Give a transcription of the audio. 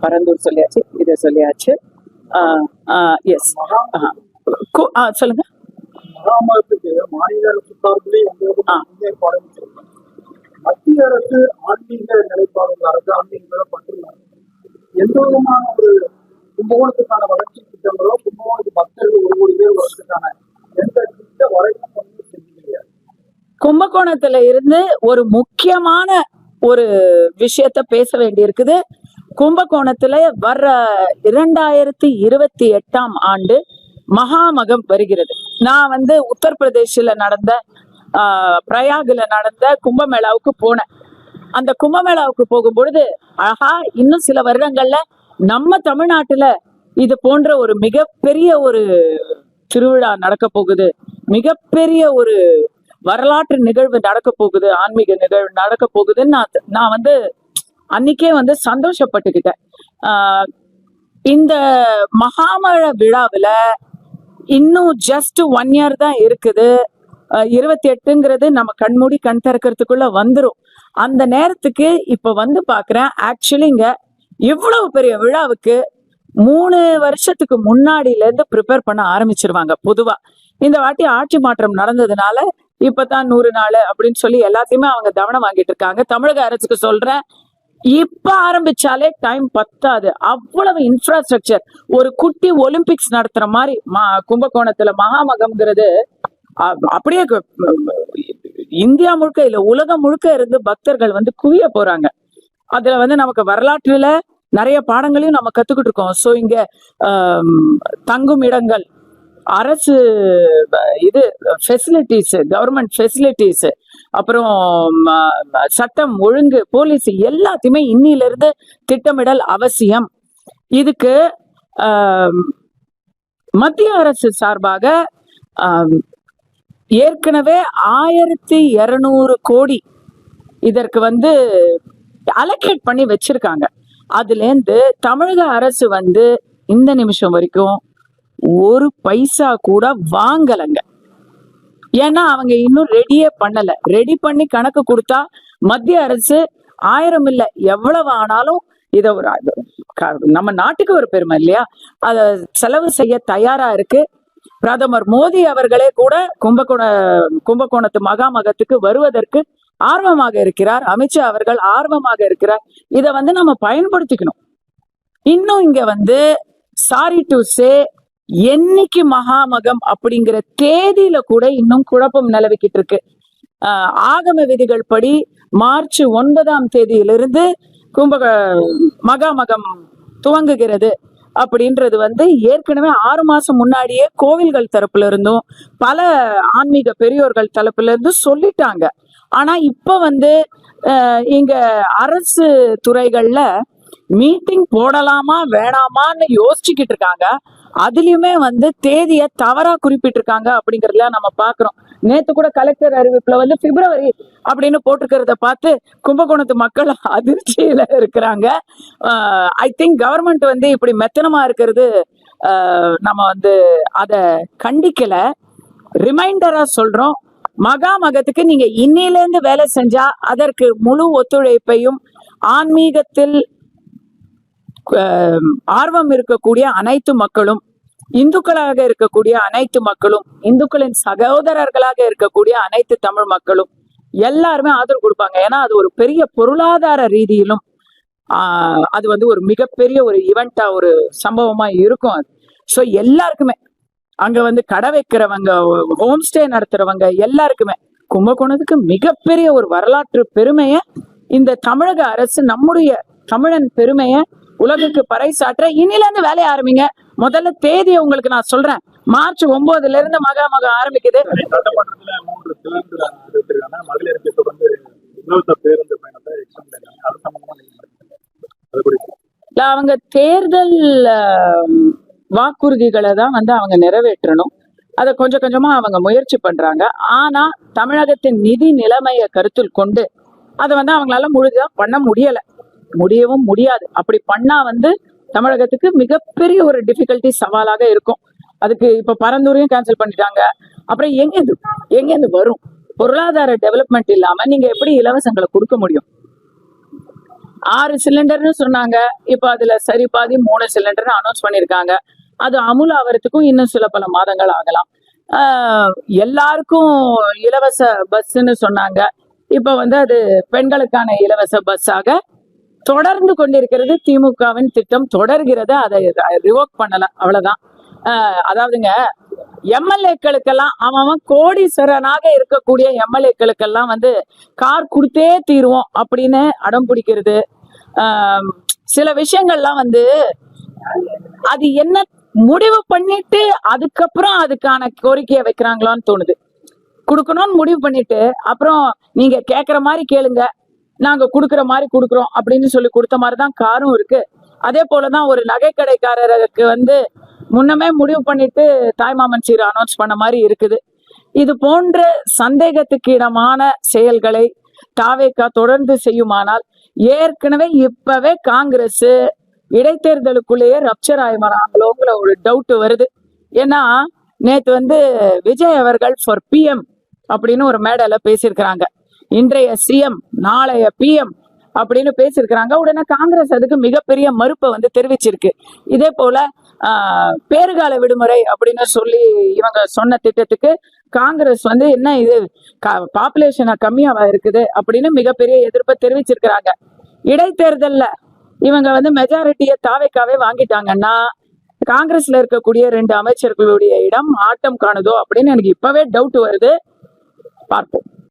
பரந்தூர் சொல்லியாச்சு, இதை சொல்லியாச்சு. எஸ், சொல்லுங்க. மாநில அரசு சார்பிலே மத்திய அரசு ஆன்மீக நிலைப்பாடுகளாக ஆன்மீக பட்டுள்ளார். எந்த விதமான ஒரு கும்பகோணத்துக்கான வளர்ச்சி திட்டங்களோ கும்பகோணத்து பக்தர்கள் ஒரு கோடி பேர் வளர்ச்சிக்கான எந்த திட்ட வரைக்கும் செஞ்சுக்கலையா? கும்பகோணத்துல இருந்து ஒரு முக்கியமான ஒரு விஷயத்த பேச வேண்டி இருக்குது. கும்பகோணத்துல வர்ற 2028ஆம் ஆண்டு மகாமகம் வருகிறது. நான் உத்தரப்பிரதேசில நடந்த பிரயாகுல நடந்த கும்பமேளாவுக்கு போனேன். அந்த கும்பமேளாவுக்கு போகும் பொழுது அழகா இன்னும் சில வருடங்கள்ல நம்ம தமிழ்நாட்டுல இது போன்ற ஒரு மிகப்பெரிய ஒரு திருவிழா நடக்க போகுது, மிகப்பெரிய ஒரு வரலாற்று நிகழ்வு நடக்க போகுது, ஆன்மீக நிகழ்வு நடக்க போகுதுன்னு நான் அன்னைக்கே சந்தோஷப்பட்டுக்கிட்டேன். இந்த மகாமழ விழாவில இன்னும் ஜஸ்ட் 1 year தான் இருக்குது. 28ங்கிறது நம்ம கண்மூடி கண் திறக்கிறதுக்குள்ள வந்துரும். அந்த நேரத்துக்கு இப்ப பாக்குறேன், ஆக்சுவலி இங்க இவ்வளவு பெரிய விழாவுக்கு 3 வருஷத்துக்கு முன்னாடில இருந்து ப்ரிப்பேர் பண்ண ஆரம்பிச்சிருவாங்க. பொதுவா இந்த வாட்டி ஆட்சி மாற்றம் நடந்ததுனால இப்பதான் 100 நாள் அப்படின்னு சொல்லி எல்லாத்தையுமே அவங்க கவனம் வாங்கிட்டு இருக்காங்க. தமிழக அரசுக்கு சொல்றேன், இப்ப ஆரம்பிச்சாலே டைம் பத்தாது. அவ்வளவு இன்ஃப்ராஸ்ட்ரக்சர், ஒரு குட்டி ஒலிம்பிக்ஸ் நடத்துற மாதிரி கும்பகோணத்துல மகாமகம்ங்கிறது அப்படியே இந்தியா முழுக்க இல்ல உலகம் முழுக்க இருந்து பக்தர்கள் குவிய போறாங்க. அதுல நமக்கு வரலாற்றுல நிறைய பாடங்களையும் நம்ம கத்துக்கிட்டு இருக்கோம். ஸோ இங்க தங்கும் இடங்கள், அரசு இது ஃபெசிலிட்டிஸ், கவர்மெண்ட் ஃபெசிலிட்டிஸ், அப்புறம் சட்டம் ஒழுங்கு, போலீஸ் எல்லாத்தையுமே இன்னில இருந்து திட்டமிடல் அவசியம். இதுக்கு மத்திய அரசு சார்பாக ஏற்கனவே 1200 கோடி இதற்கு அலோகேட் பண்ணி வச்சிருக்காங்க. அதுல இருந்து தமிழக அரசு இந்த நிமிஷம் வரைக்கும் ஒரு பைசா கூட வாங்கலைங்க. ஏன்னா அவங்க இன்னும் ரெடியே பண்ணல. ரெடி பண்ணி கணக்கு கொடுத்தா மத்திய அரசு 1000 இல்ல எவ்வளவு ஆனாலும் இத ஒரு நம்ம நாட்டுக்கு ஒரு பெருமை இல்லையா, அத செலவு செய்ய தயாரா இருக்கு. பிரதமர் மோடி அவர்களே கூட கும்பகோணத்து மகாமகத்துக்கு வருவதற்கு ஆர்வமாக இருக்கிறார். அமித்ஷா அவர்கள் ஆர்வமாக இருக்கிறார். இத நம்ம பயன்படுத்திக்கணும். இன்னும் இங்க சாரி டு சே, என்னைக்கு மகாமகம் அப்படிங்கிற தேதியில கூட இன்னும் குழப்பம் நிலவிக்கிட்டு இருக்கு. ஆகம விதிகள் படி மார்ச் 9ஆம் தேதியிலிருந்து மகாமகம் துவங்குகிறது அப்படின்றது ஏற்கனவே 6 மாசம் முன்னாடியே கோவில்கள் தரப்புல இருந்தும் பல ஆன்மீக பெரியோர்கள் தரப்புல இருந்து சொல்லிட்டாங்க. ஆனா இப்ப இங்க அரசு துறைகள்ல மீட்டிங் போடலாமா வேணாமான்னு யோசிச்சுக்கிட்டு இருக்காங்க. அதுலயுமே தேதியை தவறா குறிப்பிட்டிருக்காங்க அப்படிங்கறதுல நம்ம பாக்குறோம். நேத்து கூட கலெக்டர் அறிவிப்புல பிப்ரவரி அப்படின்னு போட்டிருக்கிறத பார்த்து கும்பகோணத்து மக்கள் அதிர்ச்சியில இருக்கிறாங்க. ஐ திங்க் கவர்மெண்ட் இப்படி மெத்தனமா இருக்கிறது நம்ம அத கண்டிக்கல. ரிமைண்டரா சொல்றோம், மகாமகத்துக்கு நீங்க இன்னையில இருந்து வேலை செஞ்சா அதற்கு முழு ஒத்துழைப்பையும் ஆன்மீகத்தில் ஆர்வம் இருக்கக்கூடிய அனைத்து மக்களும், இந்துக்களாக இருக்கக்கூடிய அனைத்து மக்களும், இந்துக்களின் சகோதரர்களாக இருக்கக்கூடிய அனைத்து தமிழ் மக்களும் எல்லாருமே ஆதரவு கொடுப்பாங்க. ஏன்னா அது ஒரு பெரிய பொருளாதார ரீதியிலும் அது ஒரு மிகப்பெரிய ஒரு ஈவெண்டா, ஒரு சம்பவமா இருக்கும் அது. ஸோ எல்லாருக்குமே அங்க கடை வைக்கிறவங்க, ஹோம் ஸ்டே நடத்துறவங்க எல்லாருக்குமே கும்பகோணத்துக்கு மிகப்பெரிய ஒரு வரலாற்று பெருமைய இந்த தமிழக அரசு, நம்முடைய தமிழன் பெருமைய உலகுக்கு பறைசாற்ற இன்னில இருந்து வேலைய ஆரம்பிங்க. முதல்ல தேதியை உங்களுக்கு நான் சொல்றேன், மார்ச் 9ல இருந்து மகாமகம் ஆரம்பிக்குது. அவங்க தேர்தல் வாக்குறுதிகளை தான் அவங்க நிறைவேற்றணும். அதை கொஞ்சம் கொஞ்சமா அவங்க முயற்சி பண்றாங்க. ஆனா தமிழகத்தின் நிதி நிலைமையை கருத்தில் கொண்டு அதை அவங்களால முழுதா பண்ண முடியவும் முடியாது. அப்படி பண்ணா தமிழகத்துக்கு மிகப்பெரிய ஒரு டிஃபிகல்ட்டி சவாலாக இருக்கும். அதுக்கு இப்ப பரந்தூரையும் கேன்சல் பண்ணிட்டாங்க. அப்புறம் எங்கேருந்து வரும்? பொருளாதார டெவலப்மெண்ட் இல்லாம நீங்க எப்படி இலவசங்களை கொடுக்க முடியும்? 6 சிலிண்டர்னு சொன்னாங்க. இப்ப அதுல சரி பாதி 3 சிலிண்டர்னு அனௌன்ஸ் பண்ணிருக்காங்க. அது அமுல் ஆவறதுக்கும் இன்னும் சில பல மாதங்கள் ஆகலாம். எல்லாருக்கும் இலவச பஸ்ன்னு சொன்னாங்க. இப்ப வந்து அது பெண்களுக்கான இலவச பஸ்ஸாக தொடர்ந்து கொண்டிருக்கிறது. திமுகவின் திட்டம் தொடர்கிறது. அதை ரிவோக் பண்ணல, அவ்வளவுதான். அதாவதுங்க, எம்எல்ஏக்களுக்கெல்லாம் அவன் கோடீஸ்வரனாக இருக்கக்கூடிய எம்எல்ஏக்களுக்கெல்லாம் வந்து கார் கொடுத்தே தீருவோம் அப்படின்னு அடம் பிடிக்கிறது. சில விஷயங்கள்லாம் வந்து அது என்ன முடிவு பண்ணிட்டு அதுக்கப்புறம் அதுக்கான கோரிக்கையை வைக்கிறாங்களான்னு தோணுது. கொடுக்கணும்னு முடிவு பண்ணிட்டு அப்புறம் நீங்க கேக்குற மாதிரி கேளுங்க, நாங்க கொடுக்குற மாதிரி கொடுக்குறோம் அப்படின்னு சொல்லி கொடுத்த மாதிரிதான் காரும் இருக்கு. அதே போலதான் ஒரு நகைக்கடைக்காரருக்கு வந்து முன்னமே முடிவு பண்ணிட்டு தாய்மாமன் சீர் அனௌன்ஸ் பண்ண மாதிரி இருக்குது. இது போன்ற சந்தேகத்துக்கு இடமான செயல்களை தாவேகா தொடர்ந்து செய்யுமானால் ஏற்கனவே இப்பவே காங்கிரஸ் இடைத்தேர்தலுக்குள்ளேயே ரப்சர் ஆயிமறாங்களோங்கிற ஒரு டவுட் வருது. ஏன்னா நேத்து வந்து விஜய் அவர்கள் ஃபார் பிஎம் அப்படின்னு ஒரு மேடையில பேசியிருக்கிறாங்க. இன்றைய சிஎம் நாளைய பிஎம் அப்படின்னு பேசியிருக்கிறாங்க. உடனே காங்கிரஸ் அதுக்கு மிகப்பெரிய மறுப்பை வந்து தெரிவிச்சிருக்கு. இதே போல பேறுகால விடுமுறை அப்படின்னு சொல்லி இவங்க சொன்ன திட்டத்துக்கு காங்கிரஸ் வந்து என்ன இது பாப்புலேஷனை கம்மியா இருக்குது அப்படின்னு மிகப்பெரிய எதிர்ப்பை தெரிவிச்சிருக்கிறாங்க. இடைத்தேர்தல்ல இவங்க வந்து மெஜாரிட்டியை தாவேக்காவே வாங்கிட்டாங்கன்னா காங்கிரஸ்ல இருக்கக்கூடிய 2 அமைச்சர்களுடைய இடம் ஆட்டம் காணுதோ அப்படின்னு எனக்கு இப்பவே டவுட் வருது. பார்ப்போம்.